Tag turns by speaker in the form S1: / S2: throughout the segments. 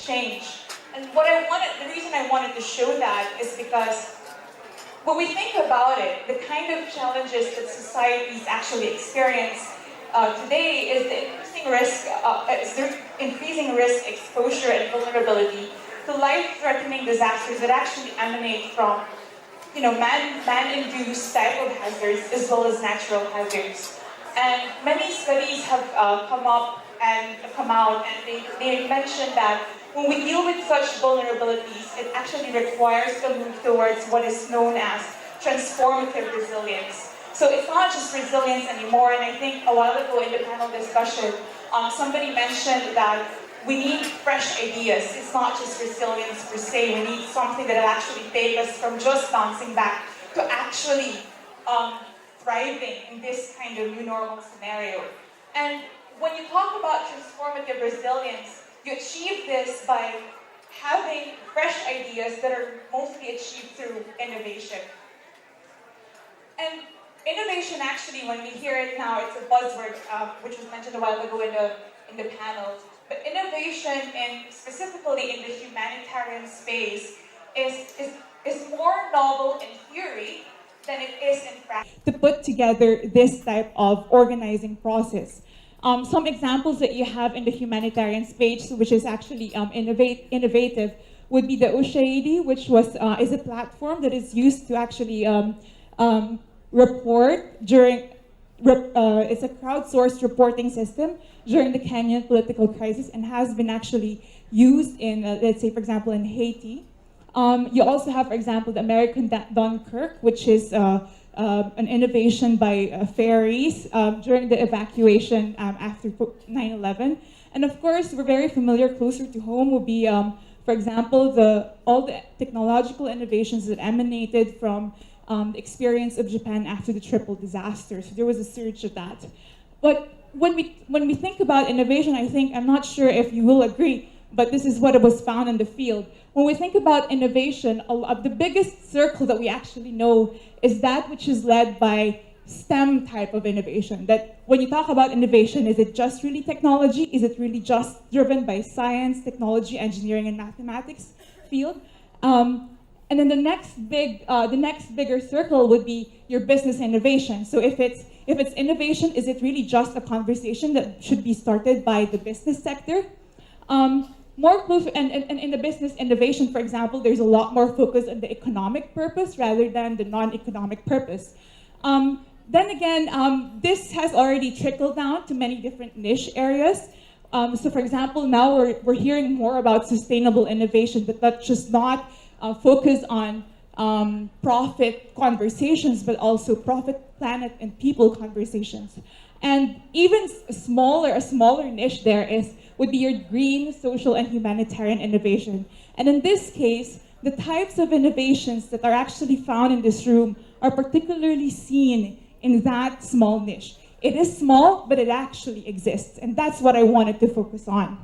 S1: change. And the reason I wanted to show that is because when we think about it, the kind of challenges that societies actually experience today is the increasing risk, exposure, and vulnerability to life-threatening disasters that actually emanate from, man-induced type of hazards as well as natural hazards. And many studies have come out, and they mentioned that when we deal with such vulnerabilities, it actually requires a move towards what is known as transformative resilience. So it's not just resilience anymore, and I think a while ago in the panel discussion, somebody mentioned that we need fresh ideas. It's not just resilience per se. We need something that will actually take us from just bouncing back to actually thriving in this kind of new normal scenario. And when you talk about transformative resilience, you achieve this by having fresh ideas that are mostly achieved through innovation. And innovation, actually, when we hear it now, it's a buzzword, which was mentioned a while ago in the panel. But innovation, and specifically in the humanitarian space, is more novel in theory than it is in practice. To put together this type of organizing process. Some examples that you have in the humanitarian space, which is actually innovative, would be the USAID, which is a platform that is used to actually report during. It's a crowdsourced reporting system during the Kenyan political crisis and has been actually used in, let's say, for example, in Haiti. You also have, for example, the American Dunkirk, which is an innovation by ferries during the evacuation after 9/11. And of course, we're very familiar, closer to home, would be, for example, all the technological innovations that emanated from the experience of Japan after the triple disaster. So there was a surge of that. But when we think about innovation, I'm not sure if you will agree, but this is what was found in the field. When we think about innovation, the biggest circle that we actually know is that which is led by STEM type of innovation. That when you talk about innovation, is it just really technology? Is it really just driven by science, technology, engineering, and mathematics field? And then the next bigger circle would be your business innovation. So if it's innovation, is it really just a conversation that should be started by the business sector? More close, and in the business innovation, for example, there's a lot more focus on the economic purpose rather than the non-economic purpose. Then again, this has already trickled down to many different niche areas. So for example, now we're hearing more about sustainable innovation, but that's just not focus on profit conversations, but also profit, planet, and people conversations. And even a smaller niche there would be your green, social, and humanitarian innovation. And in this case, the types of innovations that are actually found in this room are particularly seen in that small niche. It is small, but it actually exists, and that's what I wanted to focus on.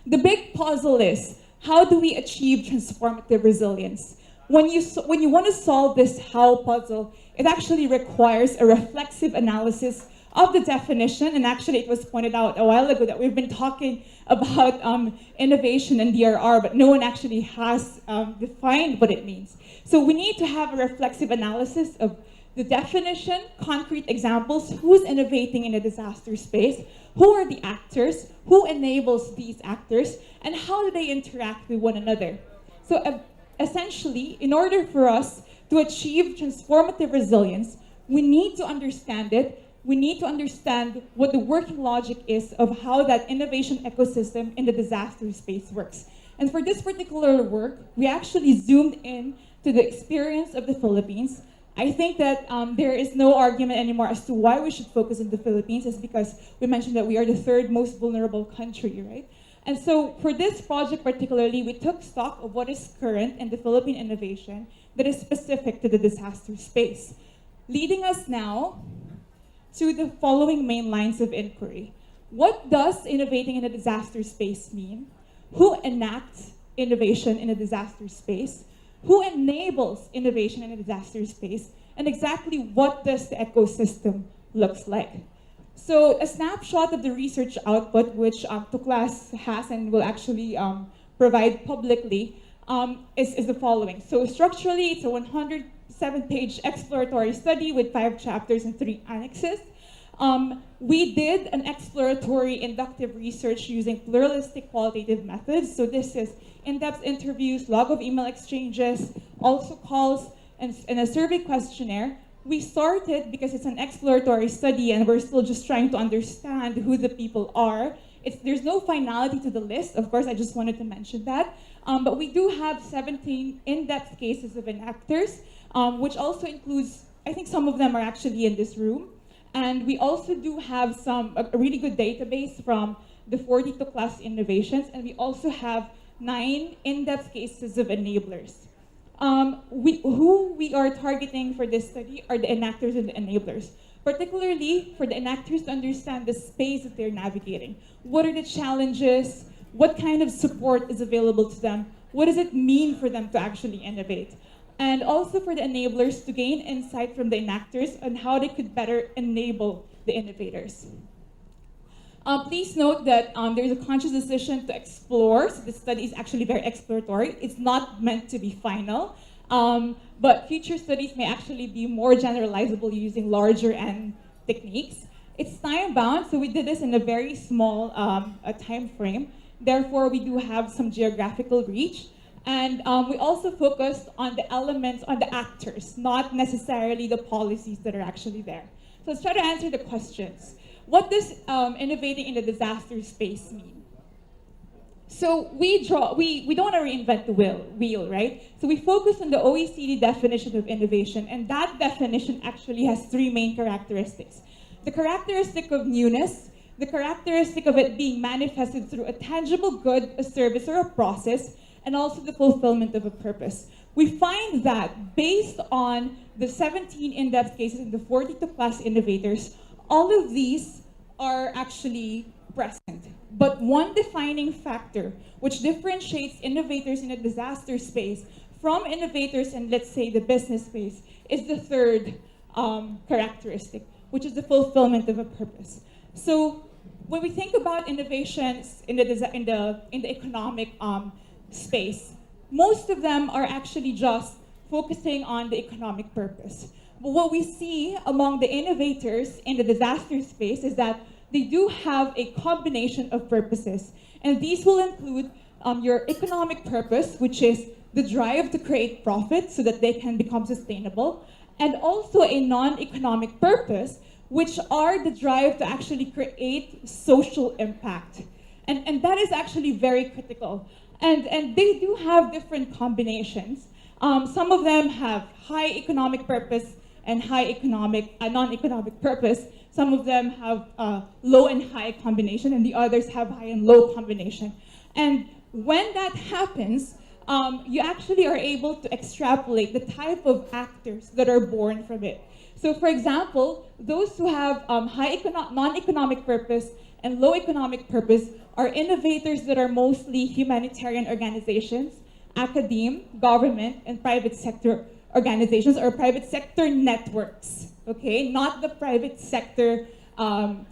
S1: The big puzzle is, how do we achieve transformative resilience? When you want to solve this how puzzle, it actually requires a reflexive analysis of the definition, and actually it was pointed out a while ago that we've been talking about innovation and DRR, but no one actually has defined what it means. So we need to have a reflexive analysis of the definition, concrete examples, who's innovating in a disaster space, who are the actors, who enables these actors, and how do they interact with one another. So essentially, in order for us to achieve transformative resilience, we need to understand it. We need to understand what the working logic is of how that innovation ecosystem in the disaster space works. And for this particular work, we actually zoomed in to the experience of the Philippines. I think that there is no argument anymore as to why we should focus on the Philippines, is because we mentioned that we are the third most vulnerable country, right? And so for this project particularly, we took stock of what is current in the Philippine innovation that is specific to the disaster space, leading us now to the following main lines of inquiry. What does innovating in a disaster space mean? Who enacts innovation in a disaster space? Who enables innovation in a disaster space? And exactly what does the ecosystem looks like? So a snapshot of the research output, which TUKLAS has and will actually provide publicly, is the following. So structurally, it's a 107-page exploratory study with 5 chapters and 3 annexes. We did an exploratory inductive research using pluralistic qualitative methods. So this is in-depth interviews, log of email exchanges, also calls, and a survey questionnaire. We started because it's an exploratory study and we're still just trying to understand who the people are. There's no finality to the list. Of course, I just wanted to mention that. But we do have 17 in-depth cases of enactors, which also includes, I think some of them are actually in this room. And we also do have a really good database from the 40 TUKLAS innovations, and we also have 9 in-depth cases of enablers. Who we are targeting for this study are the enactors and the enablers, particularly for the enactors to understand the space that they're navigating. What are the challenges? What kind of support is available to them? What does it mean for them to actually innovate? And also for the enablers to gain insight from the enactors on how they could better enable the innovators. Please note that there's a conscious decision to explore, so the study is actually very exploratory. It's not meant to be final, but future studies may actually be more generalizable using larger N techniques. It's time-bound, so we did this in a very small time frame. Therefore, we do have some geographical reach. And we also focused on the elements, on the actors, not necessarily the policies that are actually there. So let's try to answer the questions. What does innovating in the disaster space mean? So we don't want to reinvent the wheel, right? So we focus on the OECD definition of innovation, and that definition actually has 3 main characteristics. The characteristic of newness, the characteristic of it being manifested through a tangible good, a service, or a process, and also the fulfillment of a purpose. We find that based on the 17 in-depth cases and the 40 TUKLAS innovators, all of these are actually present. But one defining factor which differentiates innovators in a disaster space from innovators in, let's say, the business space is the third characteristic, which is the fulfillment of a purpose. So when we think about innovations in the economic space, most of them are actually just focusing on the economic purpose. But what we see among the innovators in the disaster space is that they do have a combination of purposes. And these will include your economic purpose, which is the drive to create profit so that they can become sustainable, and also a non-economic purpose, which are the drive to actually create social impact. And that is actually very critical. And they do have different combinations. Some of them have high economic purpose and non-economic purpose. Some of them have low and high combination, and the others have high and low combination. And when that happens, you actually are able to extrapolate the type of actors that are born from it. So for example, those who have non-economic purpose and low economic purpose are innovators that are mostly humanitarian organizations, academe, government, and private sector organizations or private sector networks, okay? Not the private sector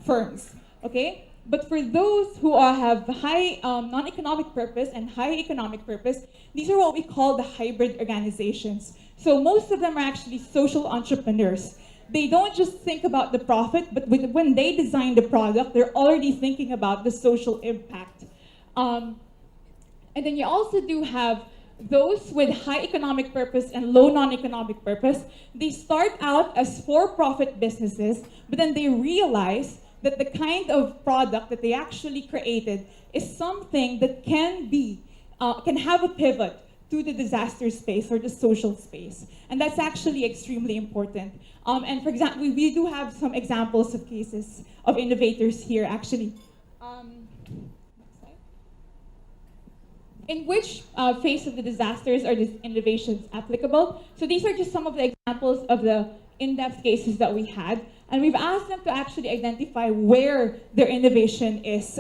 S1: firms, okay? But for those who have high non-economic purpose and high economic purpose, these are what we call the hybrid organizations. So most of them are actually social entrepreneurs. They don't just think about the profit, but when they design the product, they're already thinking about the social impact. And then you also do have those with high economic purpose and low non-economic purpose. They start out as for-profit businesses, but then they realize that the kind of product that they actually created is something that can have a pivot to the disaster space or the social space. And that's actually extremely important. And for example, we do have some examples of cases of innovators here actually. In which phase of the disasters are these innovations applicable? So these are just some of the examples of the in-depth cases that we had. And we've asked them to actually identify where their innovation is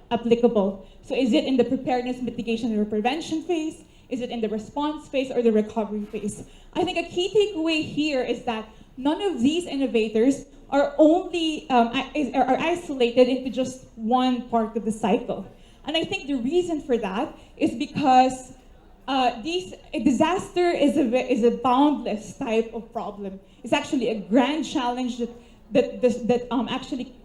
S1: applicable. So is it in the preparedness, mitigation, or prevention phase? Is it in the response phase or the recovery phase? I think a key takeaway here is that none of these innovators are only are isolated into just one part of the cycle. And I think the reason for that is because a disaster is a boundless type of problem. It's actually a grand challenge that actually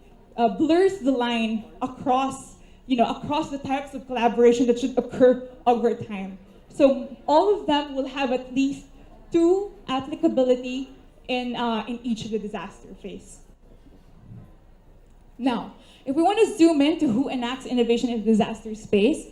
S1: blurs the line across across the types of collaboration that should occur over time. So all of them will have at least two applicability in each of the disaster phase. Now, if we want to zoom into who enacts innovation in the disaster space,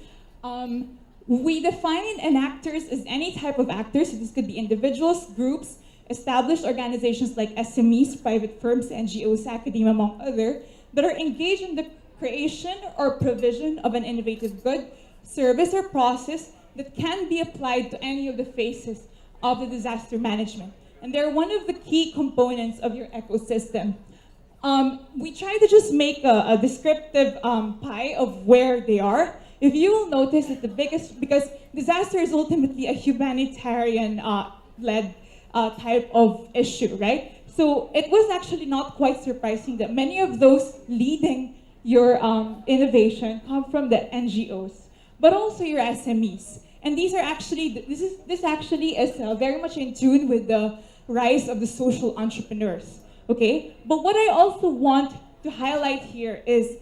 S1: we define enactors as any type of actors. So this could be individuals, groups, established organizations like SMEs, private firms, NGOs, academia, among others, that are engaged in the creation or provision of an innovative good, service, or process that can be applied to any of the phases of the disaster management. And they're one of the key components of your ecosystem. We try to just make a descriptive pie of where they are. If you will notice that the biggest, because disaster is ultimately a humanitarian led type of issue, right? So it was actually not quite surprising that many of those leading your innovation come from the NGOs, but also your SMEs. And these are actually, this actually is very much in tune with the rise of the social entrepreneurs, okay? But what I also want to highlight here is,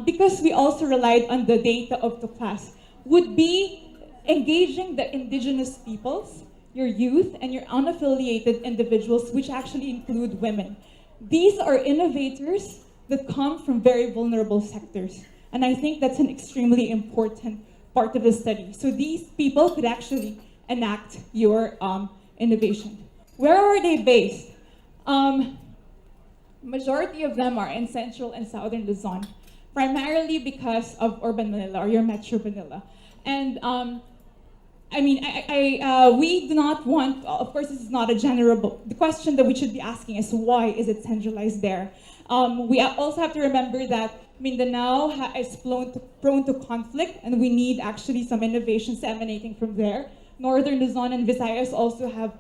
S1: because we also relied on the data of TUKLAS, would be engaging the indigenous peoples, your youth, and your unaffiliated individuals, which actually include women. These are innovators that come from very vulnerable sectors. And I think that's an extremely important part of the study. So these people could actually enact your innovation. Where are they based? Majority of them are in Central and Southern Luzon, primarily because of urban Manila or your Metro Manila. And I mean, we do not want, of course this is not a general, the question that we should be asking is why is it centralized there? We also have to remember that Mindanao is prone to conflict, and we need actually some innovations emanating from there. Northern Luzon and Visayas also have,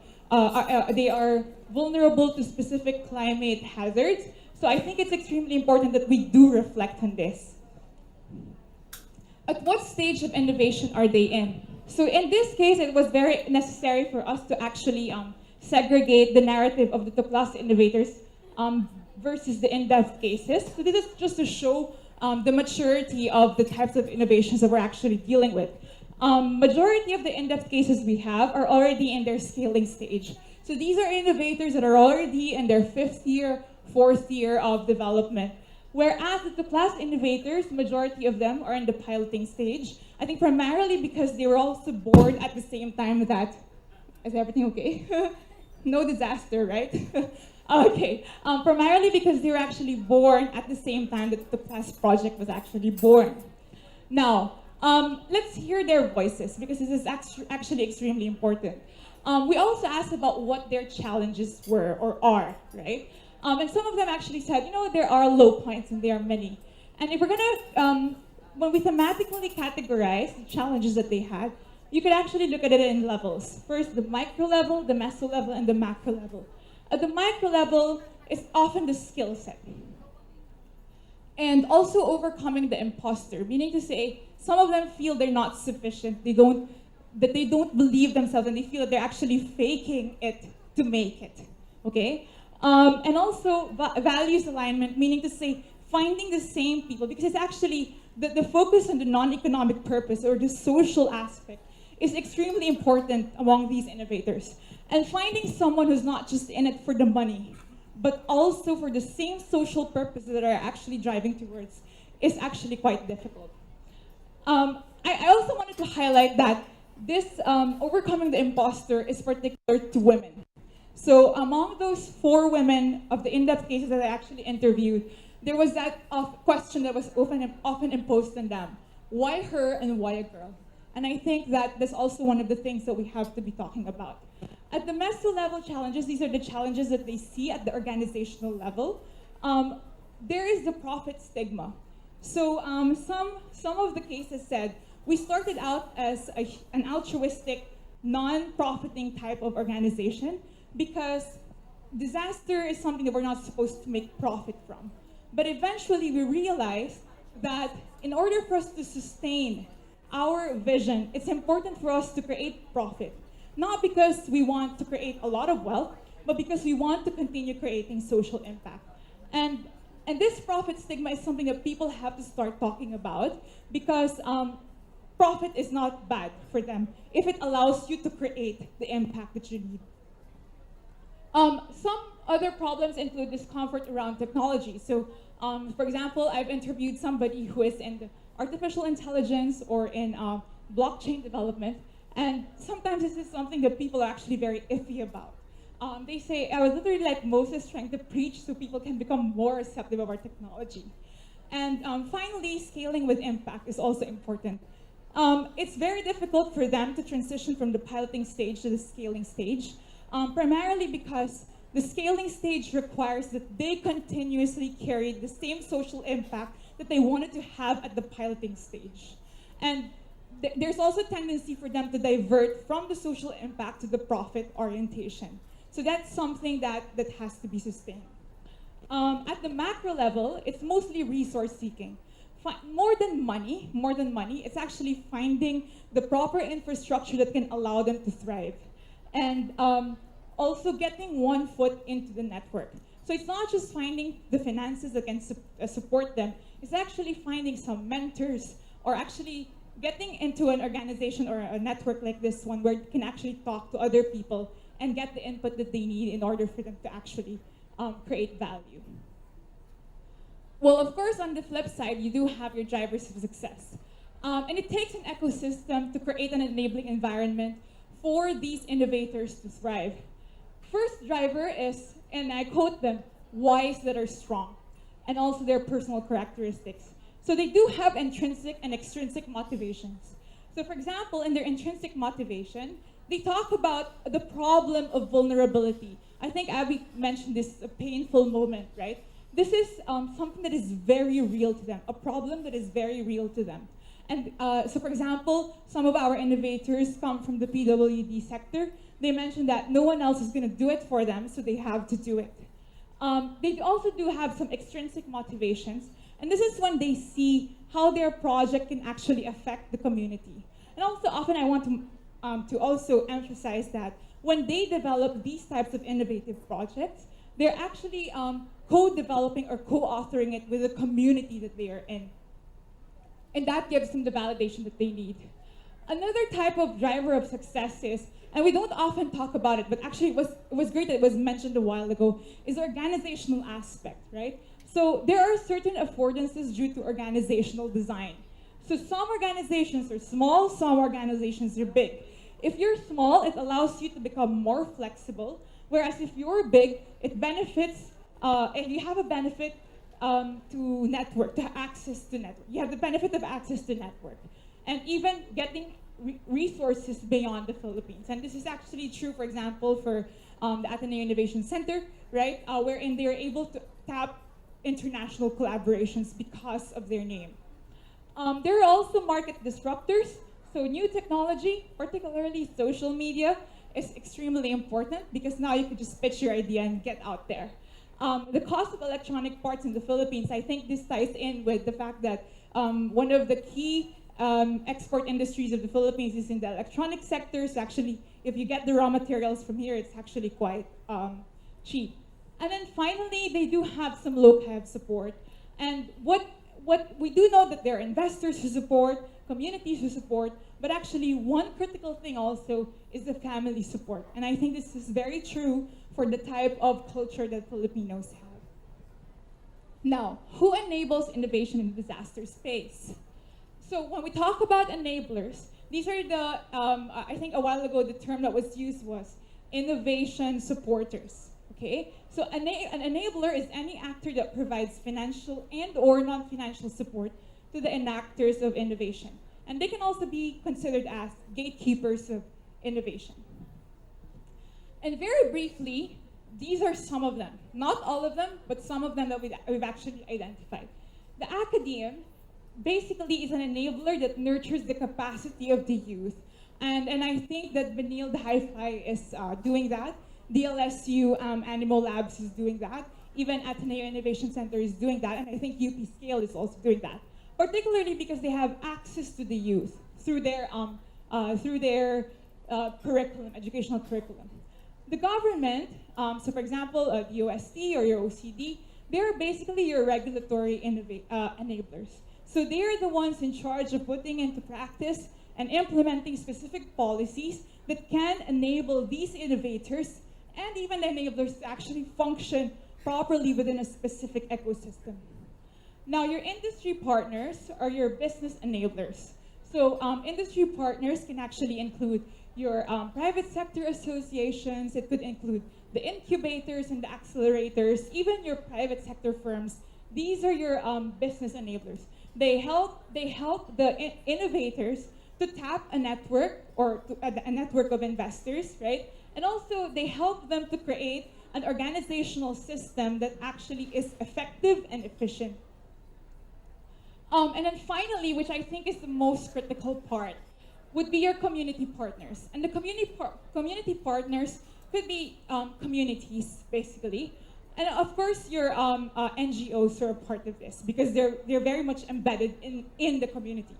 S1: they are vulnerable to specific climate hazards. So I think it's extremely important that we do reflect on this. At what stage of innovation are they in? So in this case, it was very necessary for us to actually segregate the narrative of the TUKLAS innovators versus the in-depth cases. So this is just to show the maturity of the types of innovations that we're actually dealing with. Majority of the in-depth cases we have are already in their scaling stage. So these are innovators that are already in their 5th year, 4th year of development. Whereas the TUKLAS innovators, majority of them are in the piloting stage. I think primarily because they were also born at the same time that, is everything okay? No disaster, right? Okay, primarily because they were actually born at the same time that the TUKLAS project was actually born. Now, let's hear their voices because this is actually extremely important. We also asked about what their challenges were or are, right? And some of them actually said, you know, there are low points and there are many. And if we're gonna, when we thematically categorize the challenges that they had, you could actually look at it in levels. First, the micro level, the meso level, and the macro level. At the micro level, it's often the skill set. And also overcoming the imposter, meaning to say, some of them feel they're not sufficient, that they don't believe themselves, and they feel that they're actually faking it to make it, okay? And also values alignment, meaning to say, finding the same people, because it's actually, the focus on the non-economic purpose or the social aspect is extremely important among these innovators. And finding someone who's not just in it for the money, but also for the same social purposes that are actually driving towards is actually quite difficult. I also wanted to highlight that this overcoming the imposter is particular to women. So among those 4 women of the in-depth cases that I actually interviewed, there was that question that was often imposed on them. Why her and why a girl? And I think that that's also one of the things that we have to be talking about. At the meso level challenges, these are the challenges that they see at the organizational level. There is the profit stigma. So some of the cases said, we started out as an altruistic, non-profiting type of organization because disaster is something that we're not supposed to make profit from. But eventually we realized that in order for us to sustain our vision, it's important for us to create profit. Not because we want to create a lot of wealth, but because we want to continue creating social impact. And, and this profit stigma is something that people have to start talking about because profit is not bad for them if it allows you to create the impact that you need. Some other problems include discomfort around technology. So, for example, I've interviewed somebody who is in the artificial intelligence or in blockchain development, and sometimes this is something that people are actually very iffy about. They say, I was literally like Moses trying to preach so people can become more receptive of our technology. And finally, scaling with impact is also important. It's very difficult for them to transition from the piloting stage to the scaling stage, primarily because the scaling stage requires that they continuously carry the same social impact that they wanted to have at the piloting stage. And there's also a tendency for them to divert from the social impact to the profit orientation. So that's something that has to be sustained. At the macro level, it's mostly resource seeking. More than money, it's actually finding the proper infrastructure that can allow them to thrive. And also getting one foot into the network. So it's not just finding the finances that can support them, it's actually finding some mentors or actually getting into an organization or a network like this one where you can actually talk to other people and get the input that they need in order for them to actually create value. Well, of course, on the flip side, you do have your drivers of success. And it takes an ecosystem to create an enabling environment for these innovators to thrive. First driver is, and I quote them, whys that are strong, and also their personal characteristics. So they do have intrinsic and extrinsic motivations. So for example, in their intrinsic motivation, they talk about the problem of vulnerability. I think Abby mentioned this, a painful moment, right? This is something that is very real to them, a problem that is very real to them. And so for example, some of our innovators come from the PWD sector. They mentioned that no one else is gonna do it for them, so they have to do it. They also do have some extrinsic motivations, and this is when they see how their project can actually affect the community. And also often I want to also emphasize that when they develop these types of innovative projects, they're actually co-developing or co-authoring it with the community that they are in. And that gives them the validation that they need. Another type of driver of success is, and we don't often talk about it, but actually it was great that it was mentioned a while ago, is the organizational aspect, right? So there are certain affordances due to organizational design. So some organizations are small, some organizations are big. If you're small, it allows you to become more flexible, whereas if you're big, it benefits, and you have a benefit to network, to access to network. You have the benefit of access to network. And even getting resources beyond the Philippines. And this is actually true, for example, for the Ateneo Innovation Center, right? Wherein they're able to tap international collaborations because of their name. There are also market disruptors. So new technology, particularly social media, is extremely important because now you can just pitch your idea and get out there. The cost of electronic parts in the Philippines, I think this ties in with the fact that one of the key export industries of the Philippines is in the electronic sector. So actually, if you get the raw materials from here, it's actually quite cheap. And then finally, they do have some low-cab support. And what we do know that there are investors who support, communities who support, but actually one critical thing also is the family support. And I think this is very true for the type of culture that Filipinos have. Now, who enables innovation in the disaster space? So when we talk about enablers, these are the, I think a while ago the term that was used was innovation supporters, okay? So an enabler is any actor that provides financial and or non-financial support to the enactors of innovation. And they can also be considered as gatekeepers of innovation. And very briefly, these are some of them. Not all of them, but some of them that we've actually identified. The academe basically is an enabler that nurtures the capacity of the youth. And I think that Benil the Hi-Fi is doing that. DLSU Animal Labs is doing that. Even Ateneo Innovation Center is doing that, and I think UP Scale is also doing that. Particularly because they have access to the youth through their curriculum, educational curriculum. The government, so for example, the OST or your OCD, they're basically your regulatory enablers. So they're the ones in charge of putting into practice and implementing specific policies that can enable these innovators and even the enablers to actually function properly within a specific ecosystem. Now, your industry partners are your business enablers. So industry partners can actually include your private sector associations. It could include the incubators and the accelerators, even your private sector firms. These are your business enablers. They help the innovators to tap a network or a network of investors, right? And also they help them to create an organizational system that actually is effective and efficient. And then finally, which I think is the most critical part, would be your community partners. And the community partners could be communities, basically. And of course, your NGOs are a part of this because they're very much embedded in the community.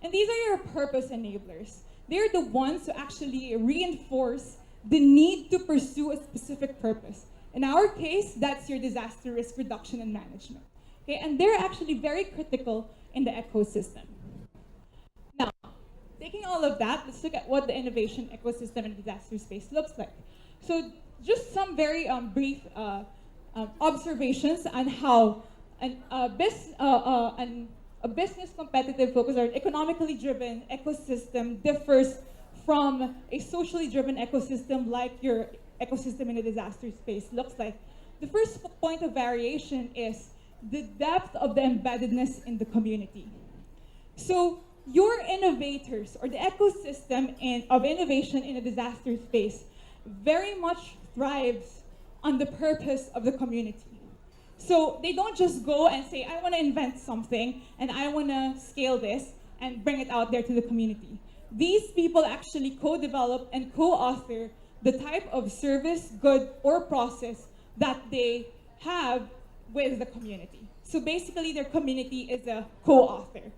S1: And these are your purpose enablers. They're the ones who actually reinforce the need to pursue a specific purpose. In our case, that's your disaster risk reduction and management. Okay, and they're actually very critical in the ecosystem. Now, taking all of that, let's look at what the innovation ecosystem in disaster space looks like. So just some very brief observations on how a business competitive focus or an economically driven ecosystem differs from a socially driven ecosystem like your ecosystem in a disaster space looks like. The first point of variation is the depth of the embeddedness in the community. So your innovators or the ecosystem of innovation in a disaster space very much thrives on the purpose of the community. So they don't just go and say, I want to invent something and I want to scale this and bring it out there to the community. These people actually co-develop and co-author the type of service, good, or process that they have with the community. So basically their community is a co-author.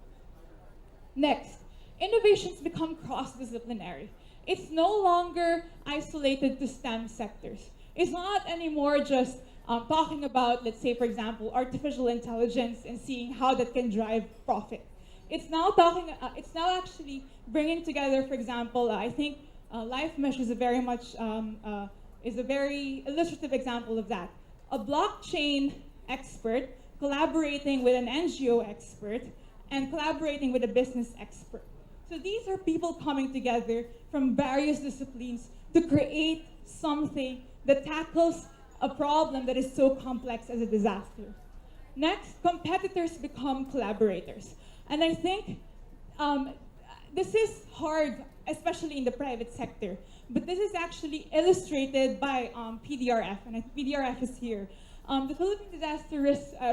S1: Next, innovations become cross-disciplinary. It's no longer isolated to STEM sectors. It's not anymore just talking about, let's say, for example, artificial intelligence and seeing how that can drive profit. It's now actually bringing together, for example, I think LifeMesh is a very illustrative example of that. A blockchain expert collaborating with an NGO expert and collaborating with a business expert. So these are people coming together from various disciplines to create something that tackles a problem that is so complex as a disaster. Next, competitors become collaborators. And I think this is hard, especially in the private sector, but this is actually illustrated by PDRF, and PDRF is here. The Philippine Disaster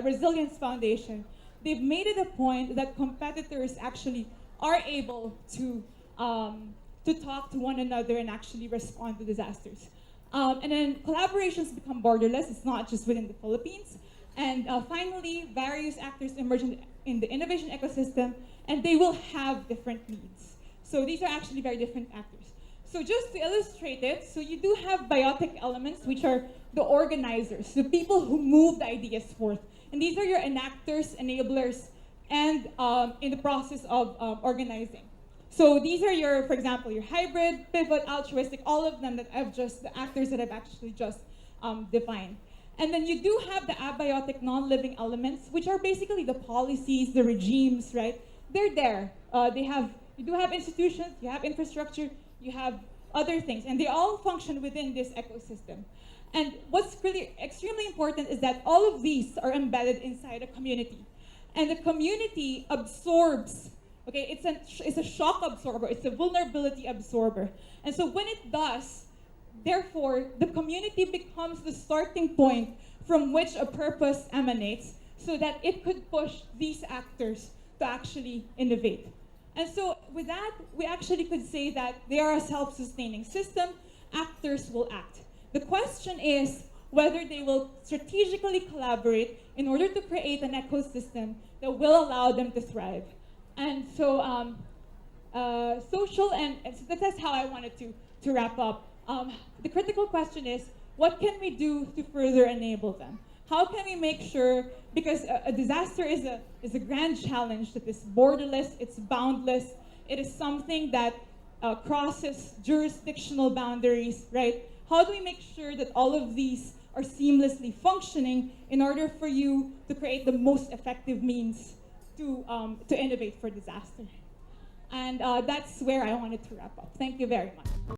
S1: Resilience Foundation, they've made it a point that competitors actually are able to talk to one another and actually respond to disasters. And then collaborations become borderless. It's not just within the Philippines. And finally, various actors emerge in the innovation ecosystem, and they will have different needs. So these are actually very different actors. So just to illustrate it, so you do have biotic elements, which are the organizers, the people who move the ideas forth. And these are your enactors, enablers, and in the process of organizing. So these are your, for example, your hybrid, pivot, altruistic, all of them that the actors that I've actually just defined. And then you do have the abiotic non-living elements, which are basically the policies, the regimes, right? They're there. You do have institutions, you have infrastructure, you have other things, and they all function within this ecosystem. And what's really extremely important is that all of these are embedded inside a community. And the community absorbs, okay, it's a shock absorber, it's a vulnerability absorber. And so when it does, therefore, the community becomes the starting point from which a purpose emanates so that it could push these actors to actually innovate. And so with that, we actually could say that they are a self-sustaining system. Actors will act. The question is whether they will strategically collaborate in order to create an ecosystem that will allow them to thrive. And so so that's how I wanted to wrap up. The critical question is, what can we do to further enable them? How can we make sure, because a disaster is a grand challenge that is borderless, it's boundless, it is something that crosses jurisdictional boundaries, right? How do we make sure that all of these are seamlessly functioning in order for you to create the most effective means to innovate for disaster? And that's where I wanted to wrap up. Thank you very much.